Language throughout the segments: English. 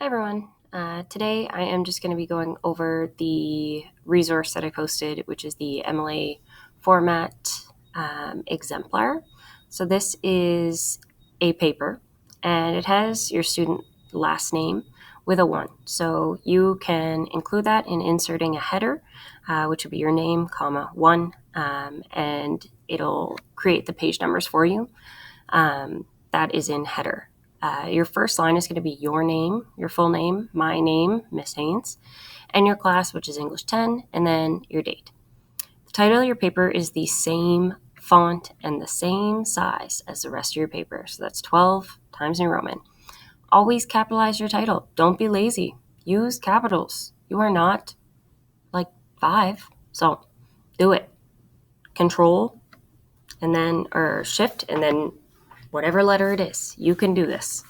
Hi everyone. Today I am just going to be going over the resource that I posted, which is the MLA format exemplar. So this is a paper and it has your student last name with a 1. So you can include that in inserting a header, which would be your name, comma, 1, and it'll create the page numbers for you. That is in header. Your first line is going to be your name, your full name, my name, Miss Haynes, and your class, which is English 10, and then your date. The title of your paper is the same font and the same size as the rest of your paper. So that's 12 times New Roman. Always capitalize your title. Don't be lazy. Use capitals. You are not like 5, so do it. Control and then, or shift, and then whatever letter it is, you can do this.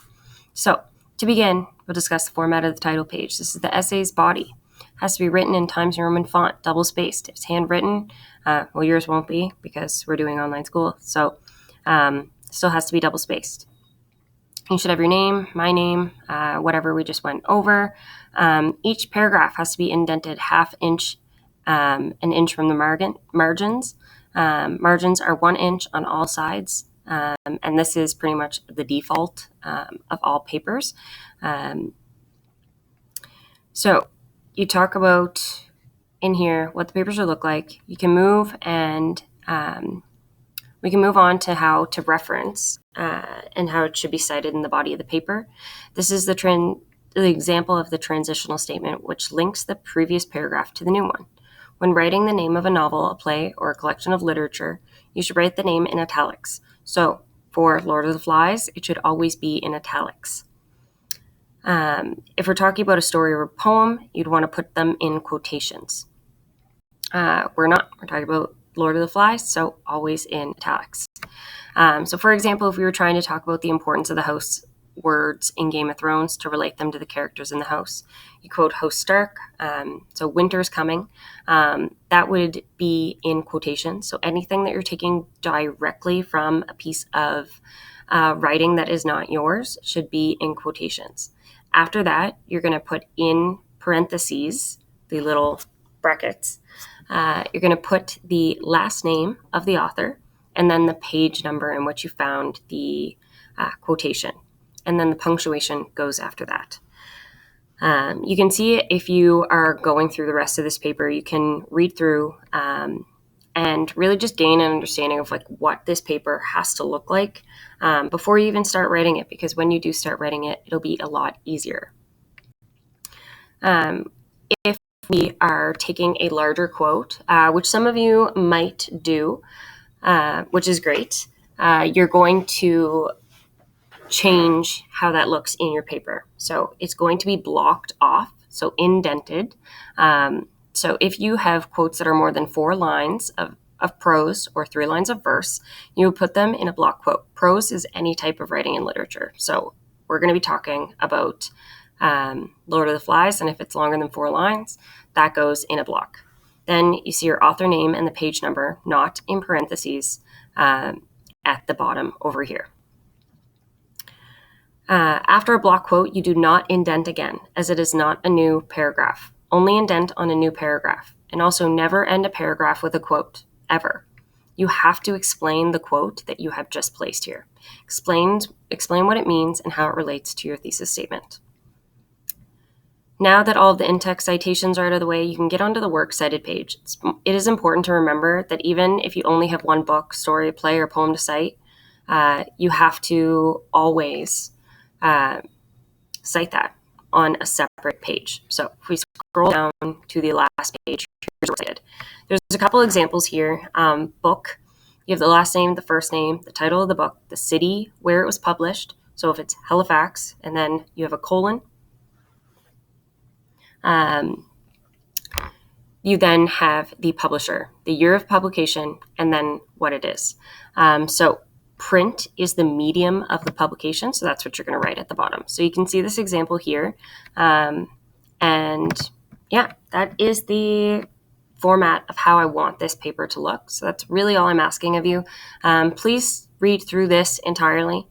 So to begin, we'll discuss the format of the title page. This is the essay's body. It has to be written in Times New Roman font, double spaced. If it's handwritten, well, yours won't be because we're doing online school. So still has to be double spaced. You should have your name, my name, whatever we just went over. Each paragraph has to be indented ½ inch, an inch from the margins. Margins are 1 inch on all sides. And this is pretty much the default of all papers. So you talk about in here what the papers will look like. You can move and we can move on to how to reference and how it should be cited in the body of the paper. This is the example of the transitional statement, which links the previous paragraph to the new one. When writing the name of a novel, a play, or a collection of literature, you should write the name in italics. So for Lord of the Flies, it should always be in italics. If we're talking about a story or a poem, you'd want to put them in quotations. We're not. We're talking about Lord of the Flies, so always in italics. So for example, if we were trying to talk about the importance of the house words in Game of Thrones to relate them to the characters in the house, you quote host Stark, so winter's coming. That would be in quotations. So anything that you're taking directly from a piece of writing that is not yours should be in quotations. After that, you're going to put in parentheses, the little brackets. You're going to put the last name of the author and then the page number in which you found the quotation. And then the punctuation goes after that. You can see if you are going through the rest of this paper, you can read through and really just gain an understanding of like what this paper has to look like before you even start writing it, because when you do start writing it, it'll be a lot easier. If we are taking a larger quote, which some of you might do, which is great, you're going to change how that looks in your paper. So it's going to be blocked off, so indented. So if you have quotes that are more than 4 lines of prose or 3 lines of verse, you would put them in a block quote. Prose is any type of writing in literature. So we're going to be talking about Lord of the Flies, and if it's longer than 4 lines, that goes in a block. Then you see your author name and the page number, not in parentheses, at the bottom over here. After a block quote, you do not indent again, as it is not a new paragraph. Only indent on a new paragraph, and also never end a paragraph with a quote, ever. You have to explain the quote that you have just placed here. Explain what it means and how it relates to your thesis statement. Now that all of the in-text citations are out of the way, you can get onto the works cited page. It is important to remember that even if you only have one book, story, play, or poem to cite, you have to always cite that on a separate page. So if we scroll down to the last page, here's what's cited. There's a couple examples here. Book, you have the last name, the first name, the title of the book, the city where it was published. So if it's Halifax, and then you have a colon. You then have the publisher, the year of publication, and then what it is. So print is the medium of the publication, so that's what you're going to write at the bottom. So you can see this example here. And yeah, that is the format of how I want this paper to look. So that's really all I'm asking of you. Please read through this entirely.